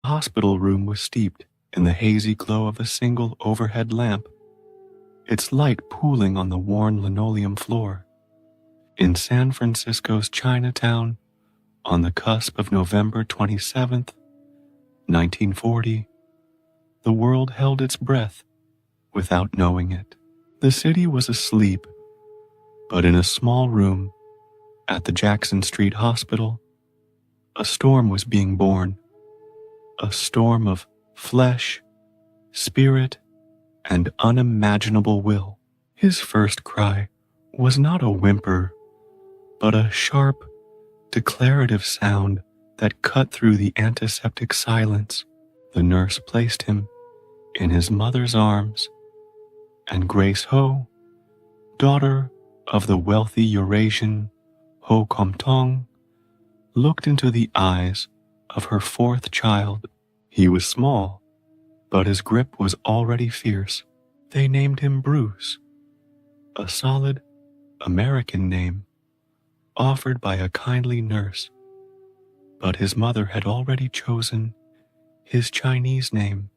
The hospital room was steeped in the hazy glow of a single overhead lamp, its light pooling on the worn linoleum floor. In San Francisco's Chinatown, on the cusp of November 27th, 1940, the world held its breath without knowing it. The city was asleep, but in a small room at the Jackson Street Hospital, a storm was being born, a storm of flesh, spirit, and unimaginable will. His first cry was not a whimper, but a sharp, declarative sound that cut through the antiseptic silence. The nurse placed him in his mother's arms, and Grace Ho, daughter of the wealthy Eurasian Ho Kom-tong, looked into the eyes of her fourth child. He was small, but his grip was already fierce. They named him Bruce, a solid American name offered by a kindly nurse, but his mother had already chosen his Chinese name,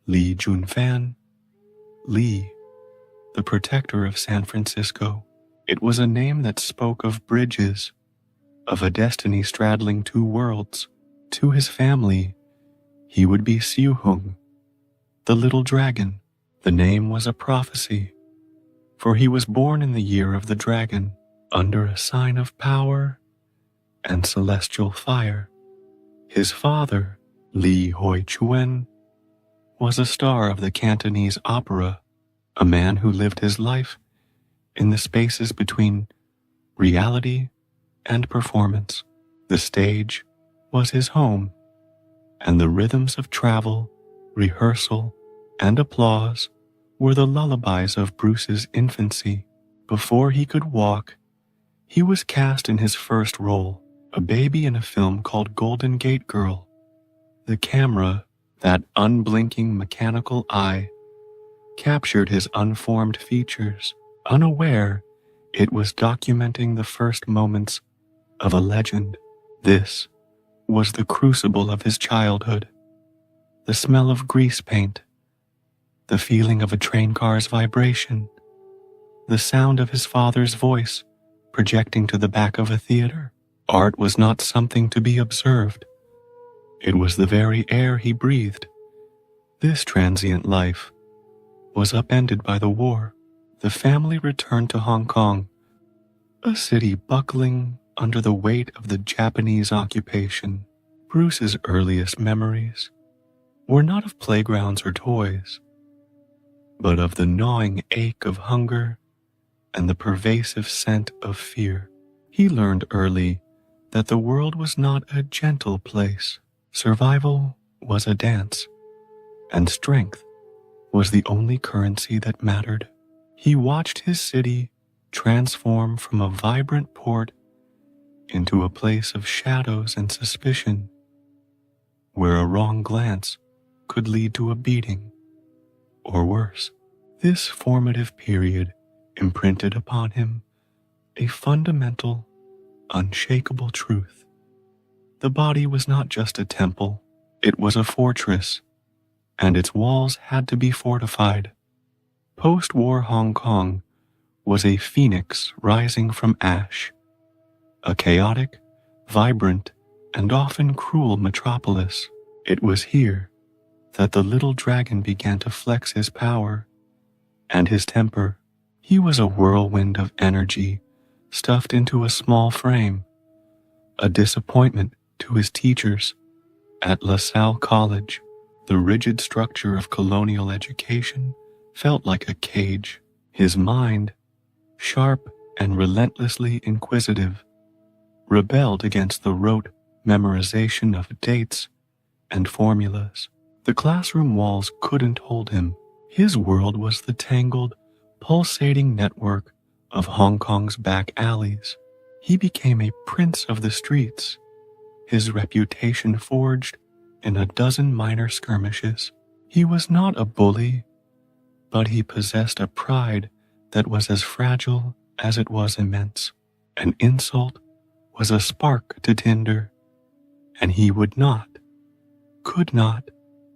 Li Junfan, Li, the protector of San Francisco. It was a name that spoke of bridges, of a destiny straddling two worlds. To his family, he would be Siu Hung, the little dragon. The name was a prophecy, for he was born in the year of the dragon, under a sign of power and celestial fire. His father, Li Hoi Chuen, was a star of the Cantonese opera, a man who lived his life in the spaces between reality and performance. The stage was his home, and the rhythms of travel, rehearsal, and applause were the lullabies of Bruce's infancy. Before he could walk, he was cast in his first role, a baby in a film called Golden Gate Girl. The camera, that unblinking mechanical eye, captured his unformed features, unaware it was documenting the first moments of a legend. This was the crucible of his childhood. The smell of grease paint, the feeling of a train car's vibration, the sound of his father's voice projecting to the back of a theater. Art was not something to be observed. It was the very air he breathed. This transient life was upended by the war. The family returned to Hong Kong, a city buckling under the weight of the Japanese occupation. Bruce's earliest memories were not of playgrounds or toys, but of the gnawing ache of hunger and the pervasive scent of fear. He learned early that the world was not a gentle place. Survival was a dance, and strength was the only currency that mattered. He watched his city transform from a vibrant port into a place of shadows and suspicion, where a wrong glance could lead to a beating, or worse. This formative period imprinted upon him a fundamental, unshakable truth. The body was not just a temple, it was a fortress, and its walls had to be fortified. Post-war Hong Kong was a phoenix rising from ash, a chaotic, vibrant, and often cruel metropolis. It was here that the little dragon began to flex his power and his temper. He was a whirlwind of energy stuffed into a small frame, a disappointment to his teachers at LaSalle College. The rigid structure of colonial education felt like a cage. His mind, sharp and relentlessly inquisitive, rebelled against the rote memorization of dates and formulas. The classroom walls couldn't hold him. His world was the tangled, pulsating network of Hong Kong's back alleys. He became a prince of the streets, his reputation forged in a dozen minor skirmishes. He was not a bully, but he possessed a pride that was as fragile as it was immense. An insult was a spark to tinder, and he would not, could not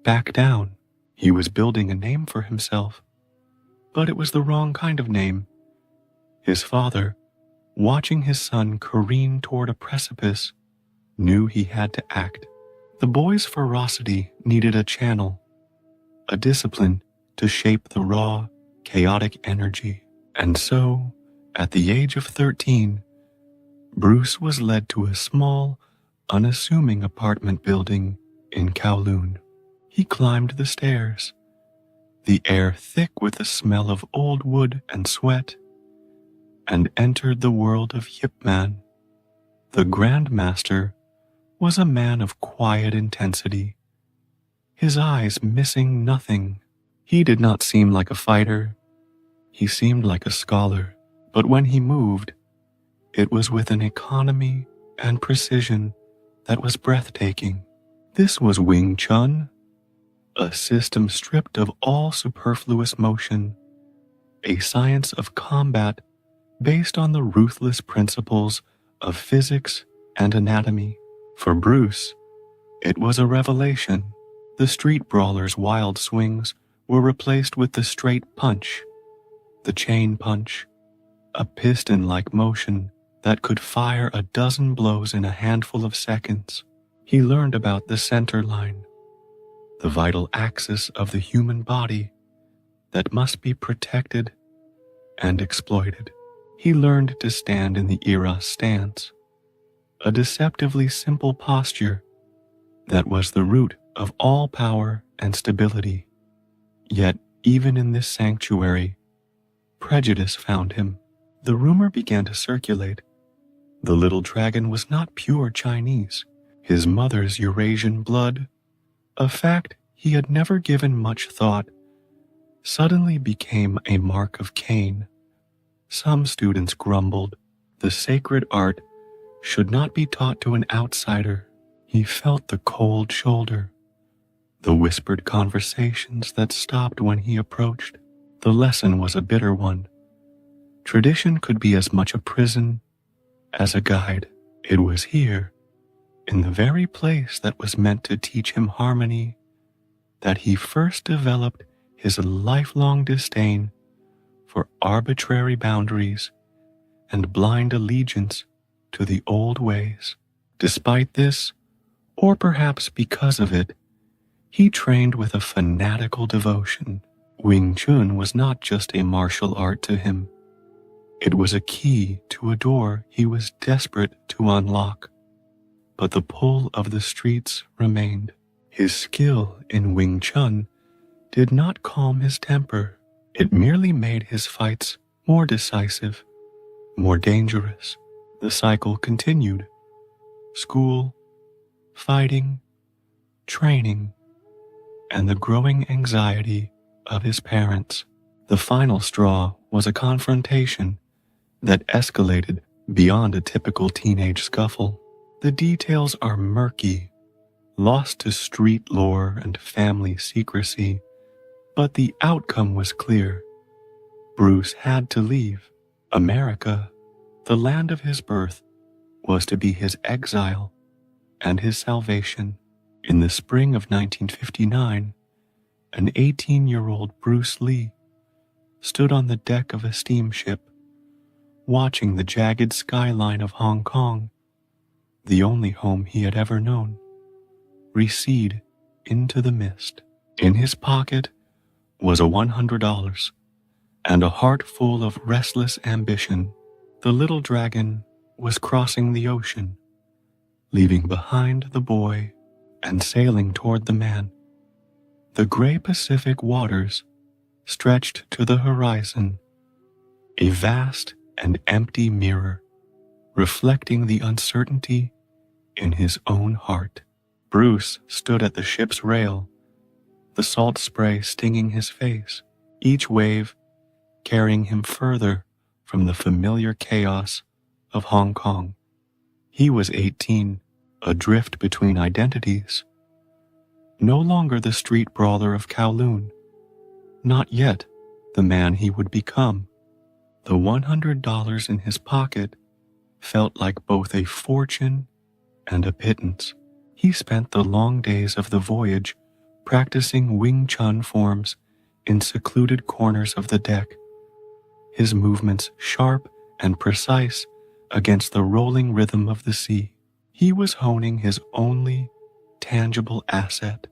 back down. He was building a name for himself, but it was the wrong kind of name. His father, watching his son careen toward a precipice, knew he had to act. The boy's ferocity needed a channel, a discipline to shape the raw, chaotic energy. And so, at the age of 13, Bruce was led to a small, unassuming apartment building in Kowloon. He climbed the stairs, the air thick with the smell of old wood and sweat, and entered the world of Yip Man. The Grand Master was a man of quiet intensity, his eyes missing nothing. He did not seem like a fighter. He seemed like a scholar, but when he moved, it was with an economy and precision that was breathtaking. This was Wing Chun, a system stripped of all superfluous motion, a science of combat based on the ruthless principles of physics and anatomy. For Bruce, it was a revelation. The street brawler's wild swings were replaced with the straight punch, the chain punch, a piston-like motion that could fire a dozen blows in a handful of seconds. He learned about the center line, the vital axis of the human body that must be protected and exploited. He learned to stand in the Era stance, a deceptively simple posture that was the root of all power and stability. Yet, even in this sanctuary, prejudice found him. The rumor began to circulate. The little dragon was not pure Chinese. His mother's Eurasian blood, a fact he had never given much thought, suddenly became a mark of Cain. Some students grumbled the sacred art should not be taught to an outsider. He felt the cold shoulder, the whispered conversations that stopped when he approached. The lesson was a bitter one. Tradition could be as much a prison as a guide. It was here, in the very place that was meant to teach him harmony, that he first developed his lifelong disdain for arbitrary boundaries and blind allegiance to the old ways. Despite this, or perhaps because of it, he trained with a fanatical devotion. Wing Chun was not just a martial art to him. It was a key to a door he was desperate to unlock. But the pull of the streets remained. His skill in Wing Chun did not calm his temper. It merely made his fights more decisive, more dangerous. The cycle continued. School, fighting, training, and the growing anxiety of his parents. The final straw was a confrontation that escalated beyond a typical teenage scuffle. The details are murky, lost to street lore and family secrecy, but the outcome was clear. Bruce had to leave. America, the land of his birth, was to be his exile and his salvation. In the spring of 1959, an 18-year-old Bruce Lee stood on the deck of a steamship, watching the jagged skyline of Hong Kong, the only home he had ever known, recede into the mist. In his pocket was a $100 and a heart full of restless ambition. The little dragon was crossing the ocean, leaving behind the boy and sailing toward the man. The gray Pacific waters stretched to the horizon, a vast and empty mirror, reflecting the uncertainty in his own heart. Bruce stood at the ship's rail, the salt spray stinging his face, each wave carrying him further from the familiar chaos of Hong Kong. He was 18, adrift between identities. No longer the street brawler of Kowloon. Not yet the man he would become. The $100 in his pocket felt like both a fortune and a pittance. He spent the long days of the voyage practicing Wing Chun forms in secluded corners of the deck, his movements sharp and precise against the rolling rhythm of the sea. He was honing his only tangible asset,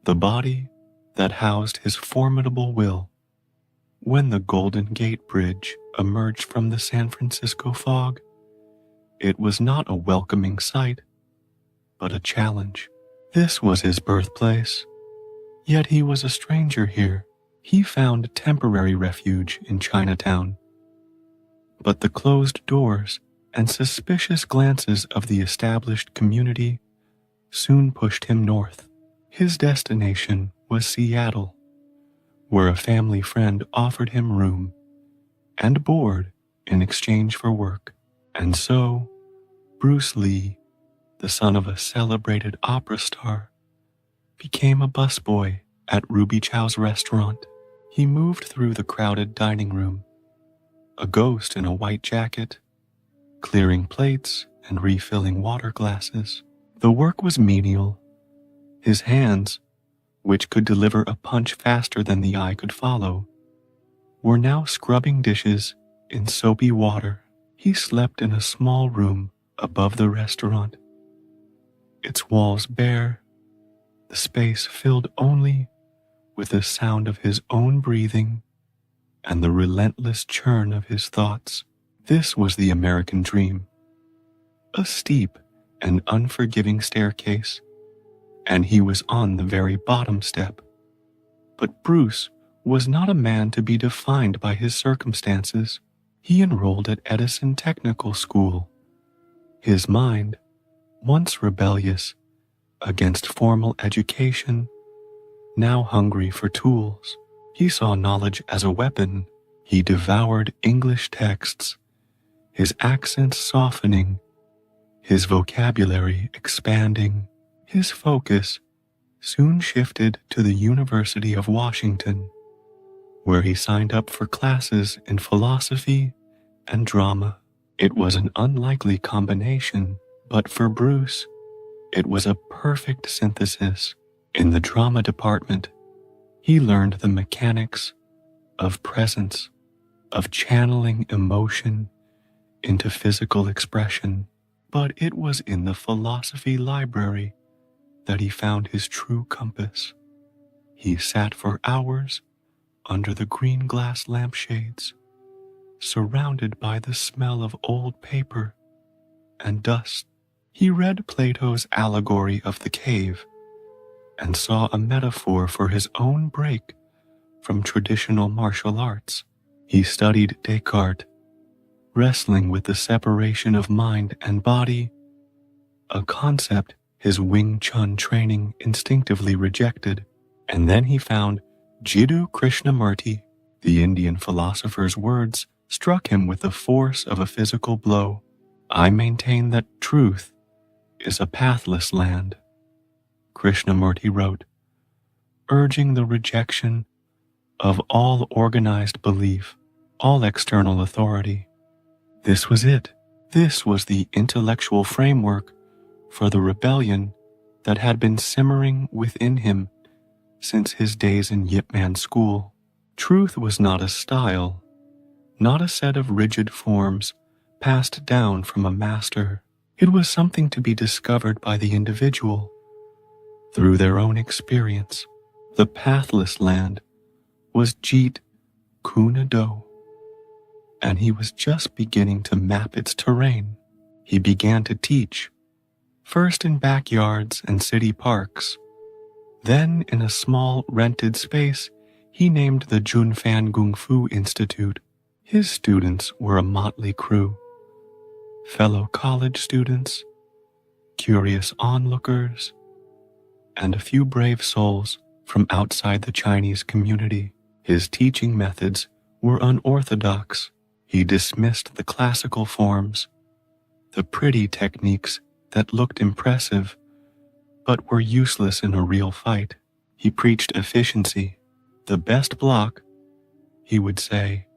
the body that housed his formidable will. When the Golden Gate Bridge emerged from the San Francisco fog, it was not a welcoming sight, but a challenge. This was his birthplace, yet he was a stranger here. He found temporary refuge in Chinatown. But the closed doors and suspicious glances of the established community soon pushed him north. His destination was Seattle, where a family friend offered him room and board in exchange for work. And so, Bruce Lee, the son of a celebrated opera star, became a busboy at Ruby Chow's restaurant. He moved through the crowded dining room, a ghost in a white jacket, clearing plates and refilling water glasses. The work was menial. His hands, which could deliver a punch faster than the eye could follow, were now scrubbing dishes in soapy water. He slept in a small room above the restaurant, its walls bare, the space filled only with the sound of his own breathing and the relentless churn of his thoughts. This was the American dream, a steep and unforgiving staircase, and he was on the very bottom step. But Bruce was not a man to be defined by his circumstances. He enrolled at Edison Technical School. His mind, once rebellious against formal education, now hungry for tools. He saw knowledge as a weapon. He devoured English texts, his accent softening, his vocabulary expanding. His focus soon shifted to the University of Washington, where he signed up for classes in philosophy and drama. It was an unlikely combination, but for Bruce, it was a perfect synthesis. In the drama department, he learned the mechanics of presence, of channeling emotion into physical expression. But it was in the philosophy library that he found his true compass. He sat for hours under the green glass lampshades, surrounded by the smell of old paper and dust. He read Plato's allegory of the cave and saw a metaphor for his own break from traditional martial arts. He studied Descartes, wrestling with the separation of mind and body, a concept his Wing Chun training instinctively rejected. And then he found Jiddu Krishnamurti. The Indian philosopher's words struck him with the force of a physical blow. I maintain that truth is a pathless land, Krishnamurti wrote, urging the rejection of all organized belief, all external authority. This was it. This was the intellectual framework for the rebellion that had been simmering within him since his days in Yip Man School. Truth was not a style, not a set of rigid forms passed down from a master. It was something to be discovered by the individual through their own experience. The pathless land was Jeet Kune Do, and he was just beginning to map its terrain. He began to teach, first in backyards and city parks. Then in a small rented space he named the Junfan Gung Fu Institute. His students were a motley crew, fellow college students, curious onlookers, and a few brave souls from outside the Chinese community. His teaching methods were unorthodox. He dismissed the classical forms, the pretty techniques that looked impressive but were useless in a real fight. He preached efficiency. The best block, he would say,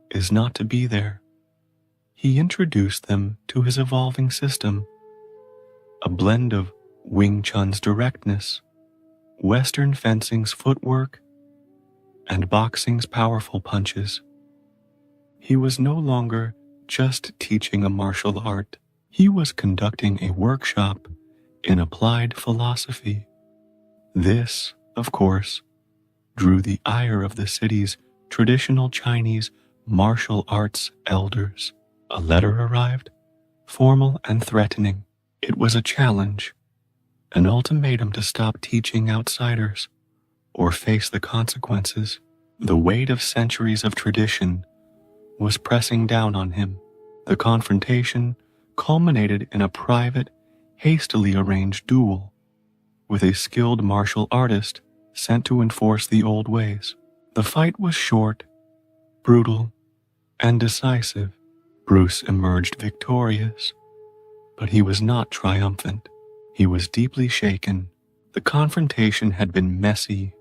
is not to be there. He introduced them to his evolving system, a blend of Wing Chun's directness, Western fencing's footwork, and boxing's powerful punches. He was no longer just teaching a martial art. He was conducting a workshop in applied philosophy. This, of course, drew the ire of the city's traditional Chinese martial arts elders. A letter arrived, formal and threatening. It was a challenge, an ultimatum to stop teaching outsiders or face the consequences. The weight of centuries of tradition was pressing down on him. The confrontation culminated in a private, hastily arranged duel with a skilled martial artist sent to enforce the old ways. The fight was short, brutal, and decisive. Bruce emerged victorious, but he was not triumphant. He was deeply shaken. The confrontation had been messy,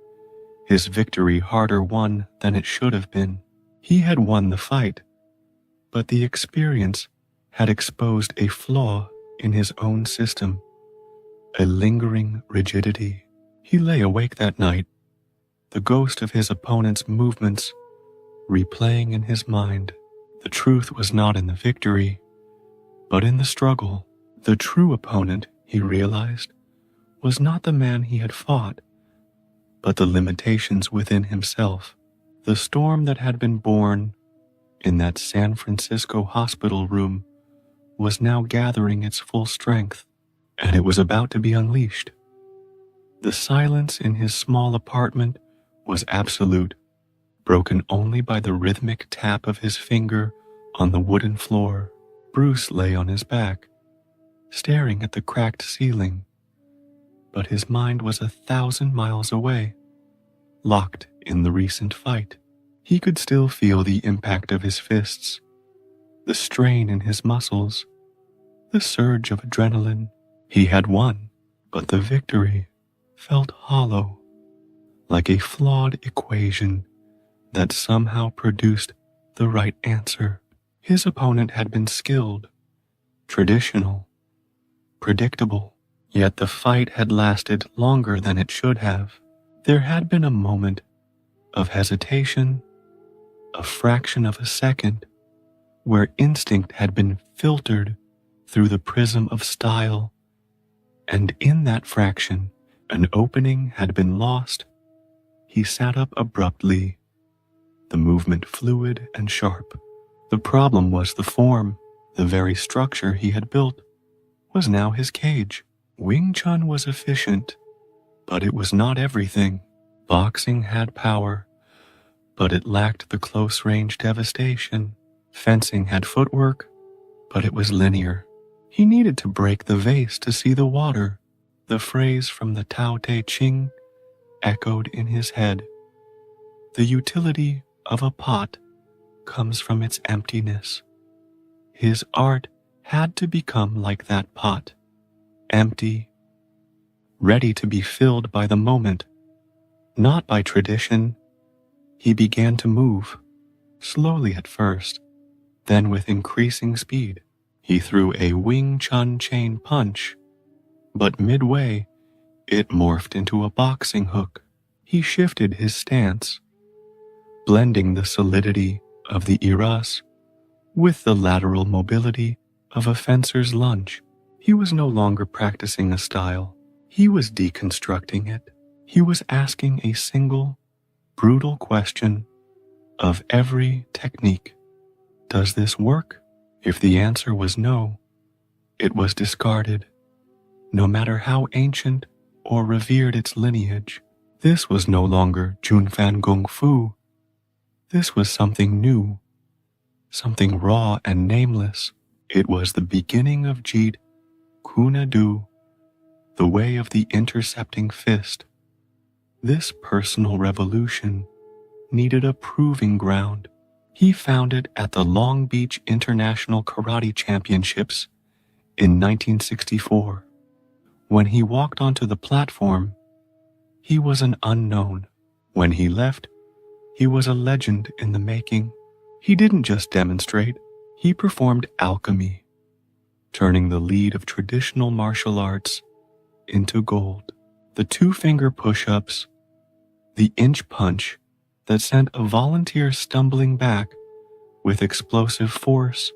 his victory harder won than it should have been. He had won the fight, but the experience had exposed a flaw in his own system, a lingering rigidity. He lay awake that night, the ghost of his opponent's movements replaying in his mind. The truth was not in the victory, but in the struggle. The true opponent, he realized, was not the man he had fought, but the limitations within himself. The storm that had been born in that San Francisco hospital room was now gathering its full strength, and it was about to be unleashed. The silence in his small apartment was absolute, broken only by the rhythmic tap of his finger on the wooden floor. Bruce lay on his back, staring at the cracked ceiling, but his mind was 1,000 miles away, locked in the recent fight. He could still feel the impact of his fists, the strain in his muscles, the surge of adrenaline. He had won, but the victory felt hollow, like a flawed equation that somehow produced the right answer. His opponent had been skilled, traditional, predictable, yet the fight had lasted longer than it should have. There had been a moment of hesitation, a fraction of a second, where instinct had been filtered through the prism of style, and in that fraction, an opening had been lost. He sat up abruptly, the movement fluid and sharp. The problem was the form. The very structure he had built was now his cage. Wing Chun was efficient, but it was not everything. Boxing had power, but it lacked the close-range devastation. Fencing had footwork, but it was linear. He needed to break the vase to see the water. The phrase from the Tao Te Ching echoed in his head. The utility of a pot comes from its emptiness. His art had to become like that pot, empty, ready to be filled by the moment, not by tradition. He began to move, slowly at first, then with increasing speed. He threw a Wing Chun chain punch, but midway, it morphed into a boxing hook. He shifted his stance, blending the solidity of the iras with the lateral mobility of a fencer's lunge. He was no longer practicing a style. He was deconstructing it. He was asking a single, brutal question of every technique. Does this work? If the answer was no, it was discarded, no matter how ancient or revered its lineage. This was no longer Junfan Kung Fu. This was something new, something raw and nameless. It was the beginning of Jeet Kune Do, the way of the intercepting fist. This personal revolution needed a proving ground. He found it at the Long Beach International Karate Championships in 1964. When he walked onto the platform, he was an unknown. When he left, he was a legend in the making. He didn't just demonstrate, he performed alchemy, turning the lead of traditional martial arts into gold. The 2-finger push-ups, the inch punch that sent a volunteer stumbling back with explosive force.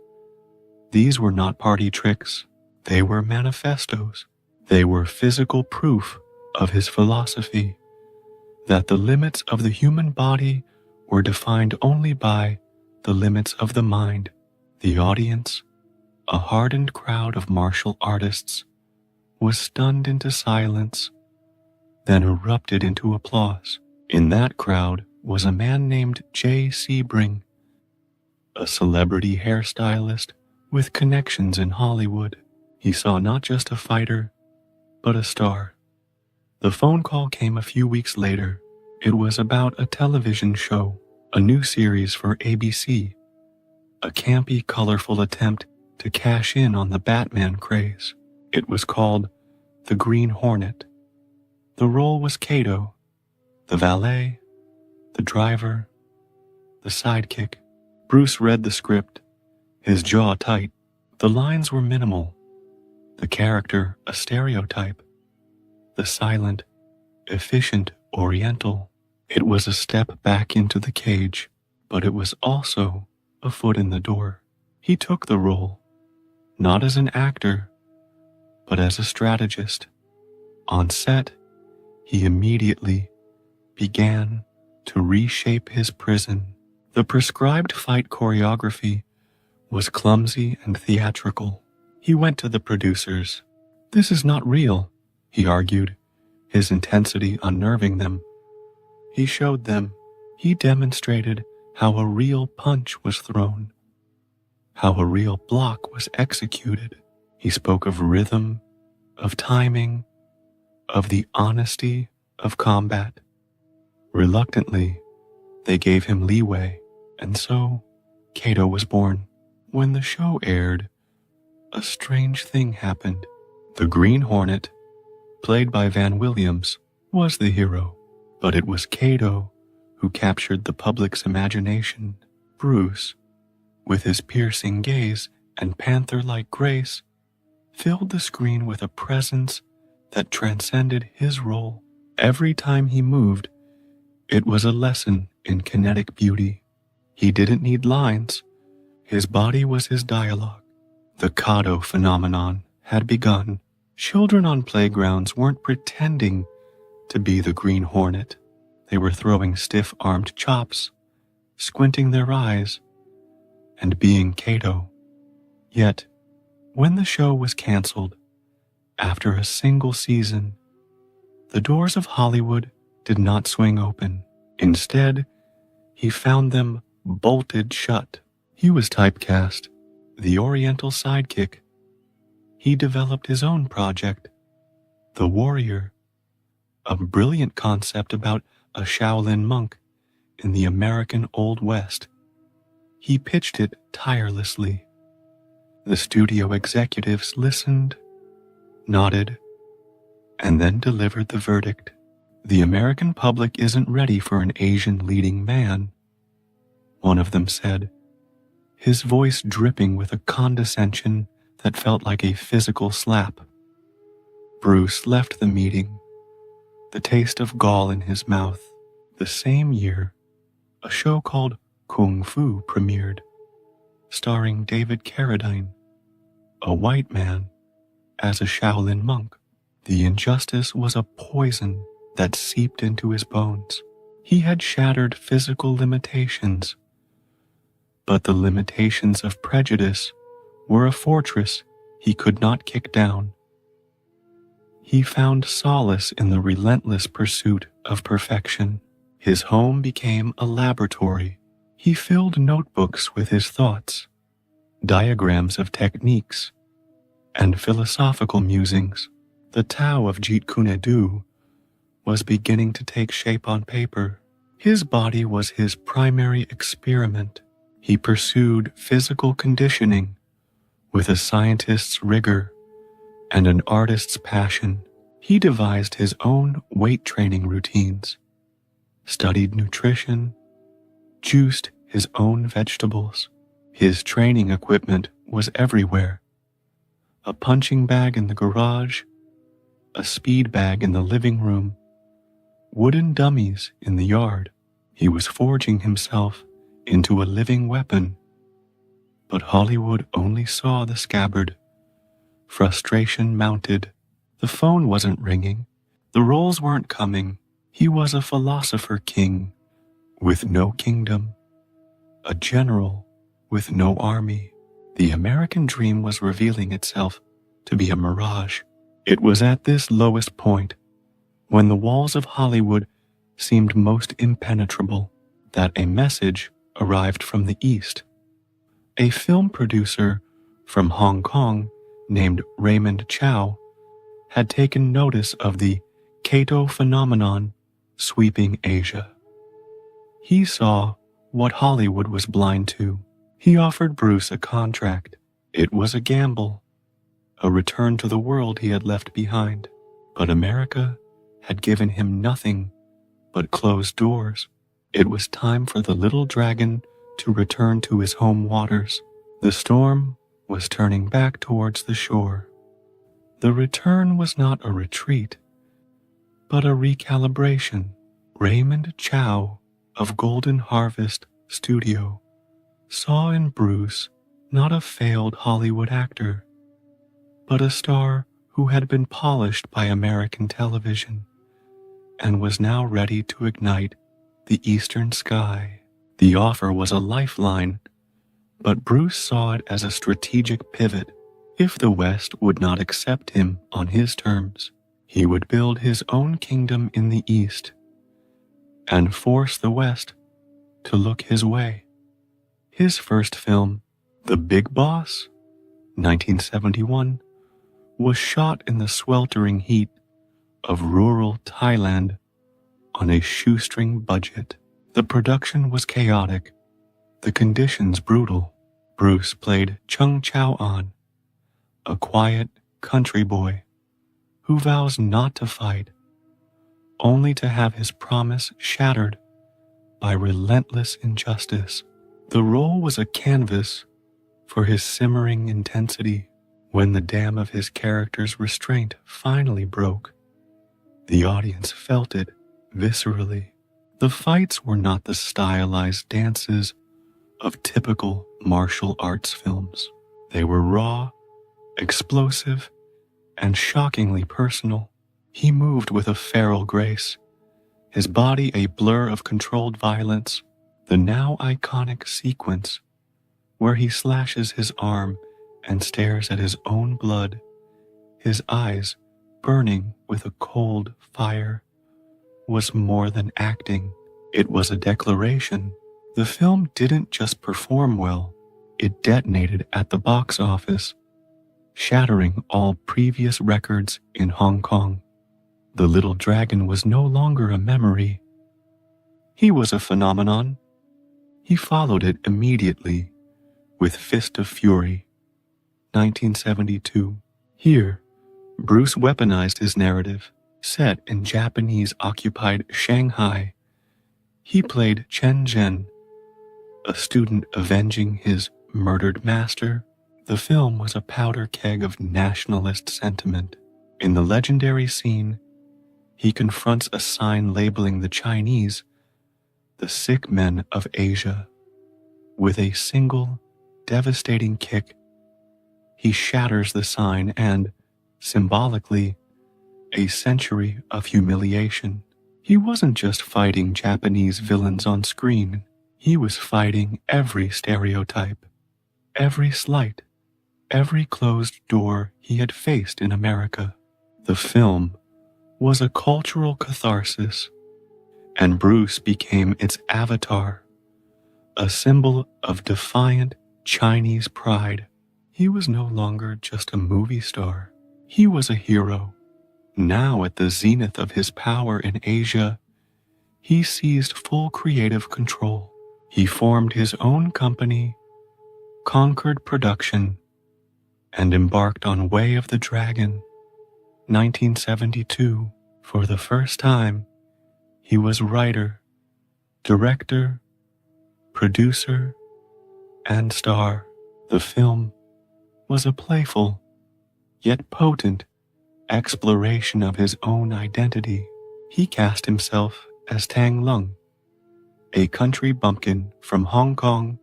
These were not party tricks. They were manifestos. They were physical proof of his philosophy that the limits of the human body were defined only by the limits of the mind. The audience, a hardened crowd of martial artists, was stunned into silence, then erupted into applause. In that crowd was a man named Jay Sebring, a celebrity hairstylist with connections in Hollywood. He saw not just a fighter, but a star. The phone call came a few weeks later. It was about a television show, a new series for ABC, a campy, colorful attempt to cash in on the Batman craze. It was called The Green Hornet. The role was Kato, the valet, the driver, the sidekick. Bruce read the script, his jaw tight. The lines were minimal, the character a stereotype, the silent, efficient Oriental. It was a step back into the cage, but it was also a foot in the door. He took the role, not as an actor, but as a strategist. On set, he immediately began to reshape his prison. The prescribed fight choreography was clumsy and theatrical. He went to the producers. "This is not real," he argued, his intensity unnerving them. He showed them. He demonstrated how a real punch was thrown, how a real block was executed. He spoke of rhythm, of timing, of the honesty of combat. Reluctantly, they gave him leeway, and so Kato was born. When the show aired, a strange thing happened. The Green Hornet, played by Van Williams, was the hero, but it was Kato who captured the public's imagination. Bruce, with his piercing gaze and panther-like grace, filled the screen with a presence that transcended his role. Every time he moved, it was a lesson in kinetic beauty. He didn't need lines. His body was his dialogue. The Kato phenomenon had begun. Children on playgrounds weren't pretending to be the Green Hornet. They were throwing stiff-armed chops, squinting their eyes, and being Kato. Yet, when the show was canceled, after a single season, the doors of Hollywood did not swing open. Instead, he found them bolted shut. He was typecast, the Oriental sidekick. He developed his own project, The Warrior, a brilliant concept about a Shaolin monk in the American Old West. He pitched it tirelessly. The studio executives listened, nodded, and then delivered the verdict. The American public isn't ready for an Asian leading man, one of them said, his voice dripping with a condescension that felt like a physical slap. Bruce left the meeting, the taste of gall in his mouth. The same year, a show called Kung Fu premiered, starring David Carradine, a white man, as a Shaolin monk. The injustice was a poison that seeped into his bones. He had shattered physical limitations, but the limitations of prejudice were a fortress he could not kick down. He found solace in the relentless pursuit of perfection. His home became a laboratory. He filled notebooks with his thoughts, diagrams of techniques, and philosophical musings. The Tao of Jeet Kune Do was beginning to take shape on paper. His body was his primary experiment. He pursued physical conditioning with a scientist's rigor and an artist's passion. He devised his own weight training routines, studied nutrition, juiced his own vegetables. His training equipment was everywhere. A punching bag in the garage, a speed bag in the living room, wooden dummies in the yard. He was forging himself into a living weapon. But Hollywood only saw the scabbard. Frustration mounted. The phone wasn't ringing. The roles weren't coming. He was a philosopher king with no kingdom, a general with no army. The American dream was revealing itself to be a mirage. It was at this lowest point, when the walls of Hollywood seemed most impenetrable, that a message arrived from the East. A film producer from Hong Kong named Raymond Chow had taken notice of the Kato phenomenon sweeping Asia. He saw what Hollywood was blind to. He offered Bruce a contract. It was a gamble, a return to the world he had left behind. But America had given him nothing but closed doors. It was time for the little dragon to return to his home waters. The storm was turning back towards the shore. The return was not a retreat, but a recalibration. Raymond Chow of Golden Harvest Studio saw in Bruce not a failed Hollywood actor, but a star who had been polished by American television and was now ready to ignite the eastern sky. The offer was a lifeline, but Bruce saw it as a strategic pivot. If the West would not accept him on his terms, he would build his own kingdom in the East and force the West to look his way. His first film, The Big Boss, 1971, was shot in the sweltering heat of rural Thailand on a shoestring budget. The production was chaotic, the conditions brutal. Bruce played Chung Chao-an, a quiet country boy who vows not to fight, only to have his promise shattered by relentless injustice. The role was a canvas for his simmering intensity. When the dam of his character's restraint finally broke, the audience felt it viscerally. The fights were not the stylized dances of typical martial arts films. They were raw, explosive, and shockingly personal. He moved with a feral grace, his body a blur of controlled violence. The now iconic sequence where he slashes his arm and stares at his own blood, his eyes burning with a cold fire, was more than acting. It was a declaration. The film didn't just perform well, it detonated at the box office, shattering all previous records in Hong Kong. The Little Dragon was no longer a memory. He was a phenomenon. He followed it immediately with Fist of Fury, 1972. Here, Bruce weaponized his narrative. Set in Japanese-occupied Shanghai, he played Chen Zhen, a student avenging his murdered master. The film was a powder keg of nationalist sentiment. In the legendary scene, he confronts a sign labeling the Chinese the sick men of Asia. With a single, devastating kick, he shatters the sign and, symbolically, a century of humiliation. He wasn't just fighting Japanese villains on screen. He was fighting every stereotype, every slight, every closed door he had faced in America. The film was a cultural catharsis, and Bruce became its avatar, a symbol of defiant Chinese pride. He was no longer just a movie star. He was a hero. Now at the zenith of his power in Asia, he seized full creative control. He formed his own company, Concord Production, and embarked on Way of the Dragon, 1972. For the first time, he was writer, director, producer, and star. The film was a playful, yet potent, exploration of his own identity. He cast himself as Tang Lung, a country bumpkin from Hong Kong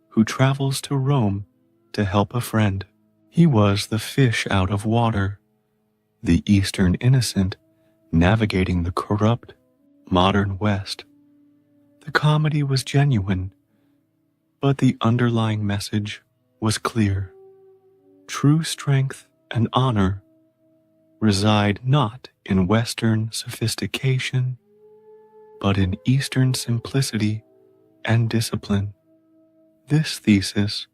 who travels to Rome to help a friend. He was the fish out of water, the Eastern innocent navigating the corrupt, modern West. The comedy was genuine, but the underlying message was clear. True strength and honor reside not in Western sophistication, but in Eastern simplicity and discipline. This thesis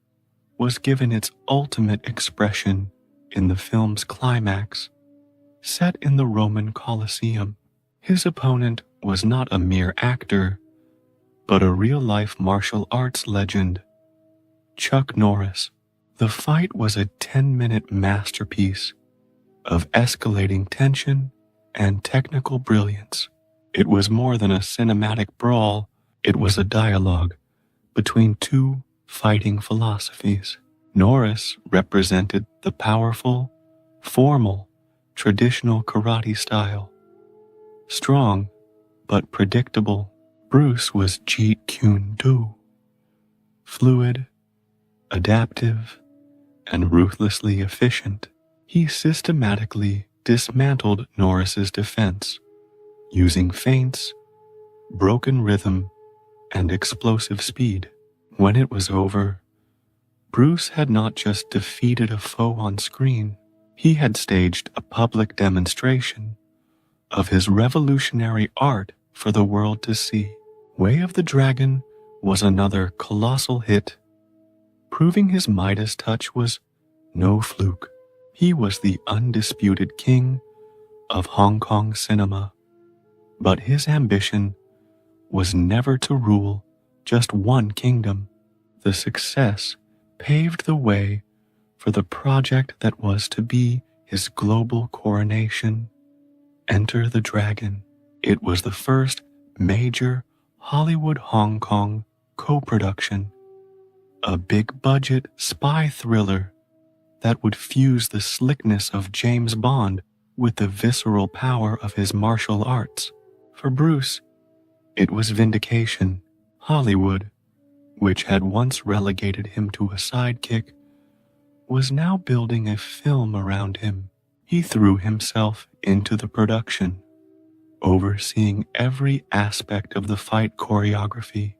was given its ultimate expression in the film's climax. Set in the Roman Colosseum, his opponent was not a mere actor, but a real-life martial arts legend, Chuck Norris. The fight was a 10-minute masterpiece of escalating tension and technical brilliance. It was more than a cinematic brawl, it was a dialogue between two fighting philosophies. Norris represented the powerful, formal, traditional karate style. Strong, but predictable. Bruce was Jeet Kune Do. Fluid, adaptive, and ruthlessly efficient. He systematically dismantled Norris's defense, using feints, broken rhythm, and explosive speed. When it was over, Bruce had not just defeated a foe on screen, he had staged a public demonstration of his revolutionary art for the world to see. Way of the Dragon was another colossal hit, proving his Midas touch was no fluke. He was the undisputed king of Hong Kong cinema, but his ambition was never to rule just one kingdom. The success paved the way for the project that was to be his global coronation, Enter the Dragon. It was the first major Hollywood-Hong Kong co-production, a big-budget spy thriller that would fuse the slickness of James Bond with the visceral power of his martial arts. For Bruce, it was vindication. Hollywood, which had once relegated him to a sidekick, was now building a film around him. He threw himself into the production, overseeing every aspect of the fight choreography,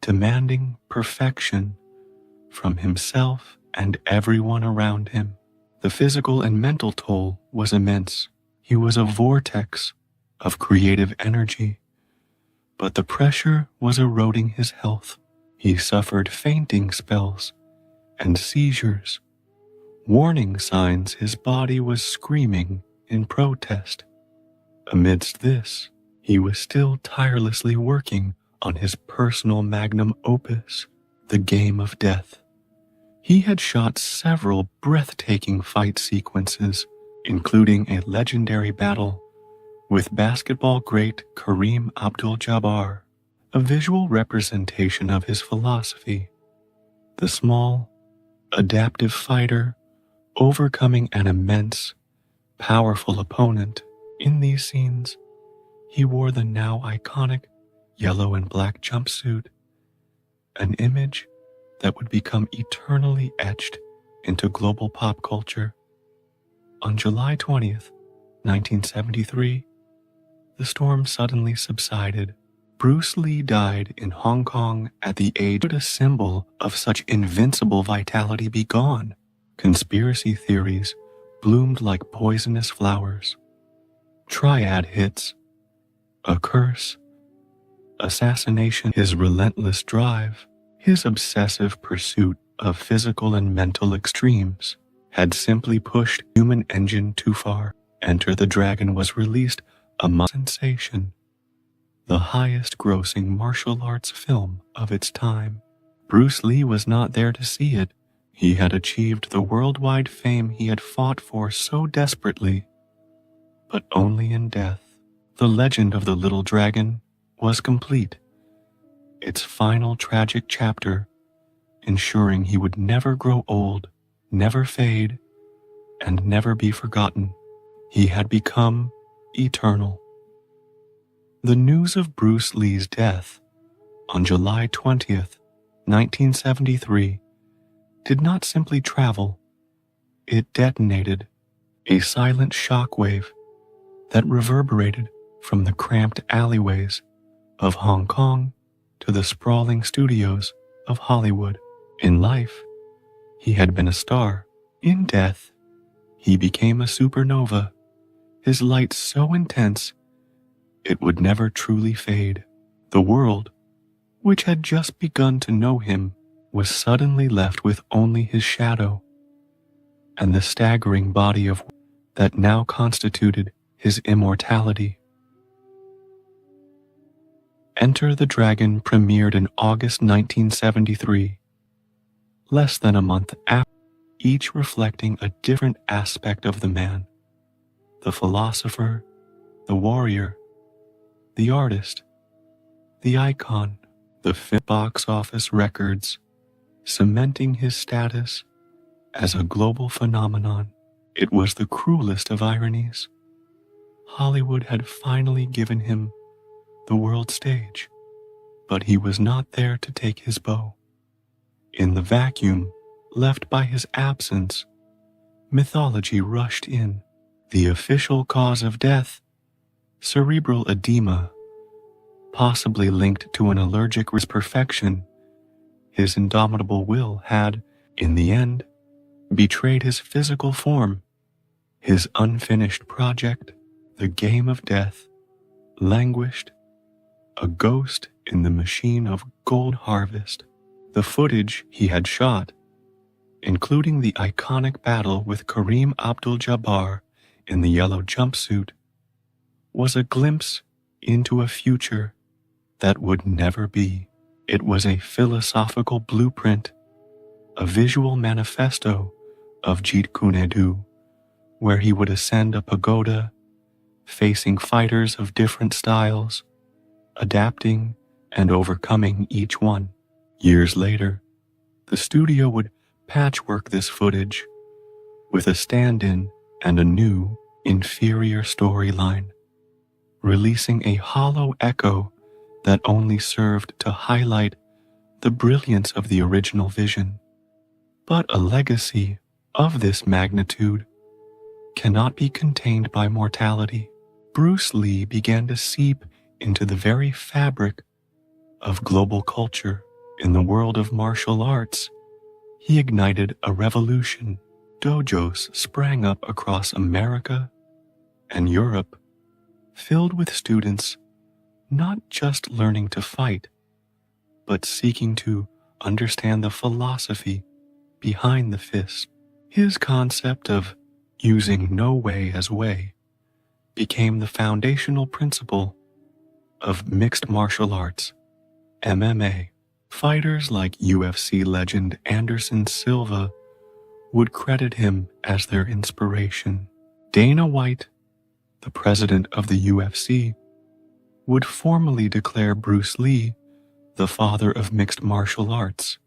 demanding perfection from himself and everyone around him. The physical and mental toll was immense. He was a vortex of creative energy, but the pressure was eroding his health. He suffered fainting spells and seizures, warning signs his body was screaming in protest. Amidst this, he was still tirelessly working on his personal magnum opus, The Game of Death. He had shot several breathtaking fight sequences, including a legendary battle with basketball great Kareem Abdul-Jabbar, a visual representation of his philosophy. The small, adaptive fighter overcoming an immense, powerful opponent. In these scenes, he wore the now iconic yellow and black jumpsuit, an image that would become eternally etched into global pop culture. On July 20th, 1973, the storm suddenly subsided. Bruce Lee died in Hong Kong at the age of a symbol of such invincible vitality be gone. Conspiracy theories bloomed like poisonous flowers. Triad hits, a curse, assassination, his relentless drive, his obsessive pursuit of physical and mental extremes had simply pushed human engine too far. Enter the Dragon was released a sensation, the highest grossing martial arts film of its time. Bruce Lee was not there to see it. He had achieved the worldwide fame he had fought for so desperately, but only in death. The legend of the Little Dragon was complete, its final tragic chapter ensuring he would never grow old, never fade, and never be forgotten. He had become eternal. The news of Bruce Lee's death on July 20th, 1973, did not simply travel, it detonated a silent shockwave that reverberated from the cramped alleyways of Hong Kong to the sprawling studios of Hollywood. In life, he had been a star. In death, he became a supernova, his light so intense it would never truly fade. The world, which had just begun to know him, was suddenly left with only his shadow and the staggering body of that now constituted his immortality. Enter the Dragon premiered in August 1973, less than a month after, each reflecting a different aspect of the man: the philosopher, the warrior, the artist, the icon. The box office records cementing his status as a global phenomenon. It was the cruelest of ironies. Hollywood had finally given him the world stage, but he was not there to take his bow. In the vacuum left by his absence, mythology rushed in. The official cause of death, cerebral edema, possibly linked to an allergic perfection. His indomitable will had, in the end, betrayed his physical form. His unfinished project, The Game of Death, languished, a ghost in the machine of Gold Harvest. The footage he had shot, including the iconic battle with Kareem Abdul-Jabbar in the yellow jumpsuit, was a glimpse into a future that would never be. It was a philosophical blueprint, a visual manifesto of Jeet Kune Do, where he would ascend a pagoda, facing fighters of different styles, adapting and overcoming each one. Years later, the studio would patchwork this footage with a stand-in and a new, inferior storyline, releasing a hollow echo that only served to highlight the brilliance of the original vision. But a legacy of this magnitude cannot be contained by mortality. Bruce Lee began to seep into the very fabric of global culture. In the world of martial arts, he ignited a revolution. Dojos sprang up across America and Europe, filled with students not just learning to fight, but seeking to understand the philosophy behind the fist. His concept of using no way as way became the foundational principle of mixed martial arts, MMA. Fighters like UFC legend Anderson Silva would credit him as their inspiration. Dana White, the president of the UFC, would formally declare Bruce Lee the father of mixed martial arts.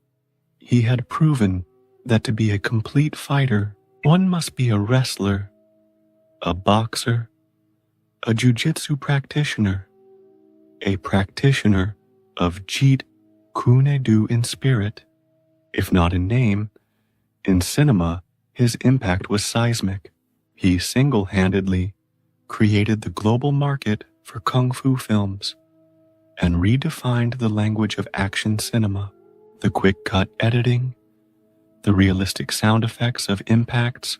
He had proven that to be a complete fighter, one must be a wrestler, a boxer, a jiu-jitsu practitioner, a practitioner of Jeet Kune Do in spirit. If not in name, in cinema, his impact was seismic. He single-handedly created the global market for kung fu films and redefined the language of action cinema. The quick-cut editing, the realistic sound effects of impacts,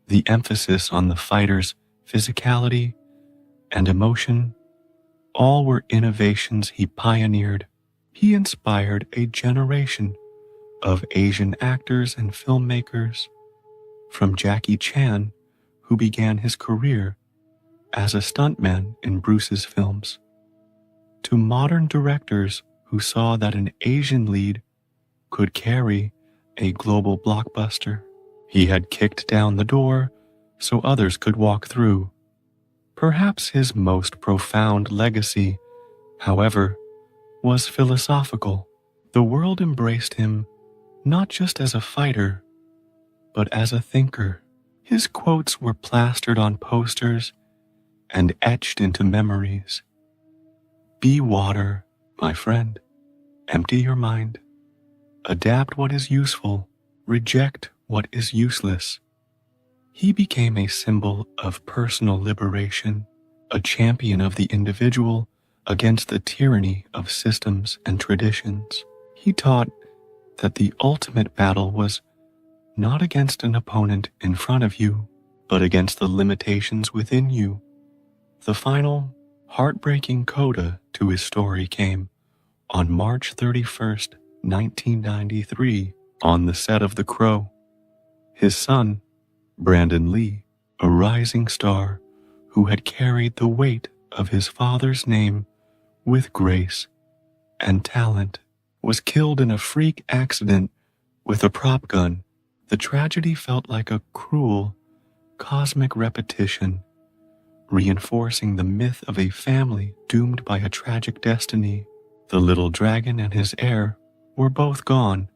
the emphasis on the fighter's physicality and emotion, all were innovations he pioneered. He inspired a generation of Asian actors and filmmakers, from Jackie Chan, who began his career as a stuntman in Bruce's films, to modern directors who saw that an Asian lead could carry a global blockbuster. He had kicked down the door so others could walk through. Perhaps his most profound legacy, however, was philosophical. The world embraced him not just as a fighter, but as a thinker. His quotes were plastered on posters and etched into memories. Be water, my friend. Empty your mind. Adapt what is useful. Reject what is useless. He became a symbol of personal liberation, a champion of the individual against the tyranny of systems and traditions. He taught that the ultimate battle was not against an opponent in front of you, but against the limitations within you. The final, heartbreaking coda to his story came on March 31st, 1993, on the set of The Crow. His son, Brandon Lee, a rising star who had carried the weight of his father's name with grace and talent, was killed in a freak accident with a prop gun. The tragedy felt like a cruel, cosmic repetition, reinforcing the myth of a family doomed by a tragic destiny. The little dragon and his heir were both gone,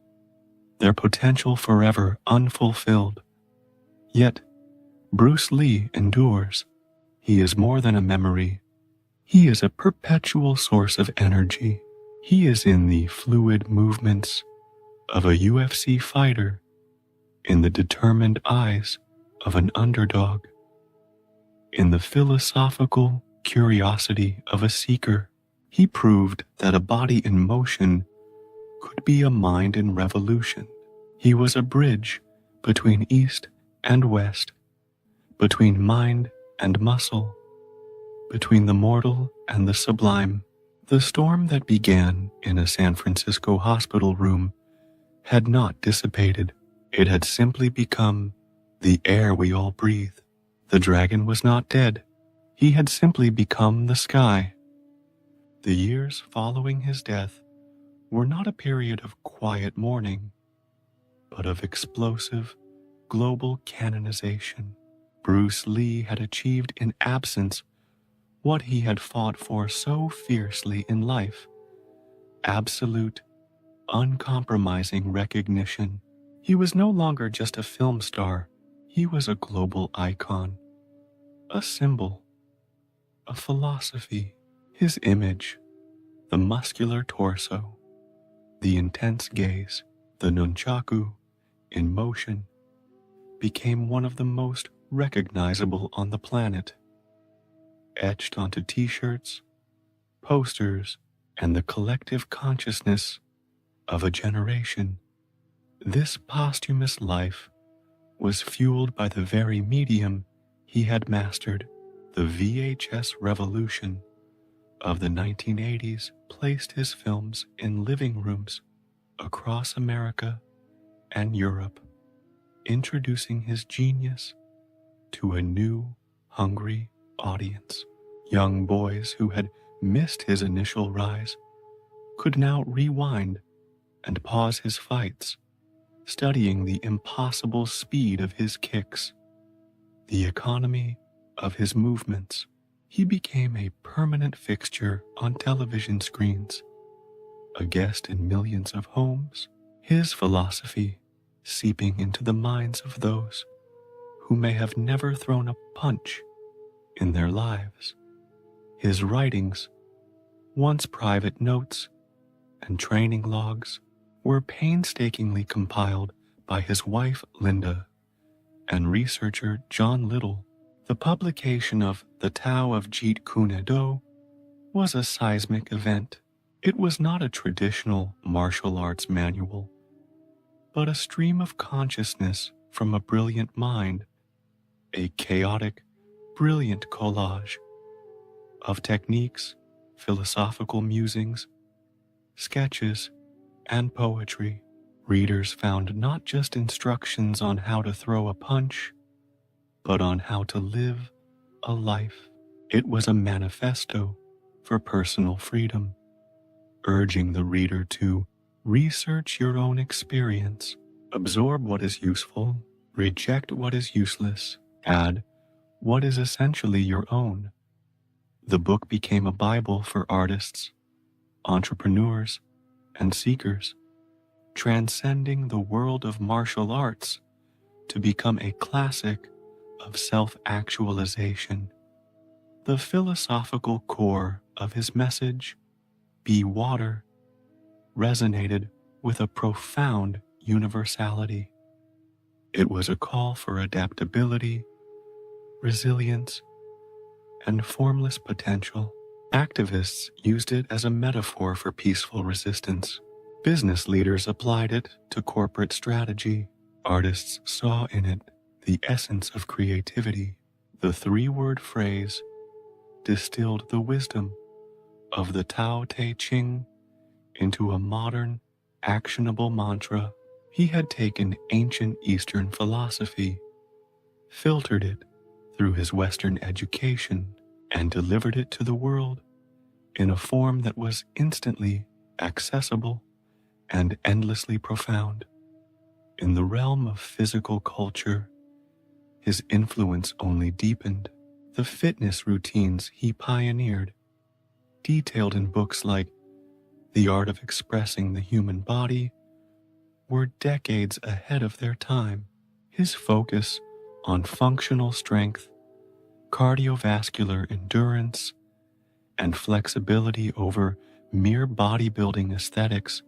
their potential forever unfulfilled. Yet, Bruce Lee endures. He is more than a memory. He is a perpetual source of energy. He is in the fluid movements of a UFC fighter, in the determined eyes of an underdog, in the philosophical curiosity of a seeker. He proved that a body in motion could be a mind in revolution. He was a bridge between East and West, between mind and muscle, between the mortal and the sublime. The storm that began in a San Francisco hospital room had not dissipated. It had simply become the air we all breathe. The dragon was not dead. He had simply become the sky. The years following his death were not a period of quiet mourning, but of explosive, global canonization. Bruce Lee had achieved in absence what he had fought for so fiercely in life: absolute, uncompromising recognition. He was no longer just a film star. He was a global icon, a symbol, a philosophy. His image, the muscular torso, the intense gaze, the nunchaku in motion, became one of the most recognizable on the planet. Etched onto t-shirts, posters, and the collective consciousness of a generation. This posthumous life was fueled by the very medium he had mastered. The VHS revolution of the 1980s placed his films in living rooms across America and Europe, introducing his genius to a new, hungry audience. Young boys who had missed his initial rise could now rewind and pause his fights, studying the impossible speed of his kicks, the economy of his movements. He became a permanent fixture on television screens, a guest in millions of homes, his philosophy seeping into the minds of those who may have never thrown a punch in their lives. His writings, once private notes and training logs, were painstakingly compiled by his wife Linda and researcher John Little. The publication of The Tao of Jeet Kune Do was a seismic event. It was not a traditional martial arts manual, but a stream of consciousness from a brilliant mind, a chaotic, brilliant collage of techniques, philosophical musings, sketches, and poetry. Readers found not just instructions on how to throw a punch, but on how to live a life. It was a manifesto for personal freedom, urging the reader to research your own experience, absorb what is useful, reject what is useless, add what is essentially your own. The book became a Bible for artists, entrepreneurs, and seekers, transcending the world of martial arts to become a classic of self-actualization. The philosophical core of his message, "Be water," resonated with a profound universality. It was a call for adaptability, resilience, and formless potential. Activists used it as a metaphor for peaceful resistance. Business leaders applied it to corporate strategy. Artists saw in it the essence of creativity. The three-word phrase distilled the wisdom of the Tao Te Ching into a modern, actionable mantra. He had taken ancient Eastern philosophy, filtered it through his Western education, and delivered it to the world in a form that was instantly accessible and endlessly profound. In the realm of physical culture, his influence only deepened. The fitness routines he pioneered, detailed in books like The Art of Expressing the Human Body, were decades ahead of their time. His focus on functional strength, cardiovascular endurance, and flexibility over mere bodybuilding aesthetics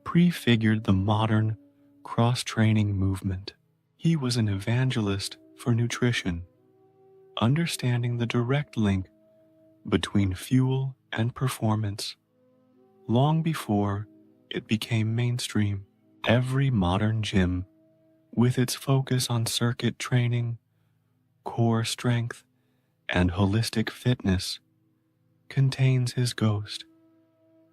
prefigured the modern cross-training movement. He was an evangelist for nutrition, understanding the direct link between fuel and performance. Long before it became mainstream, every modern gym, with its focus on circuit training, core strength, and holistic fitness, contains his ghost.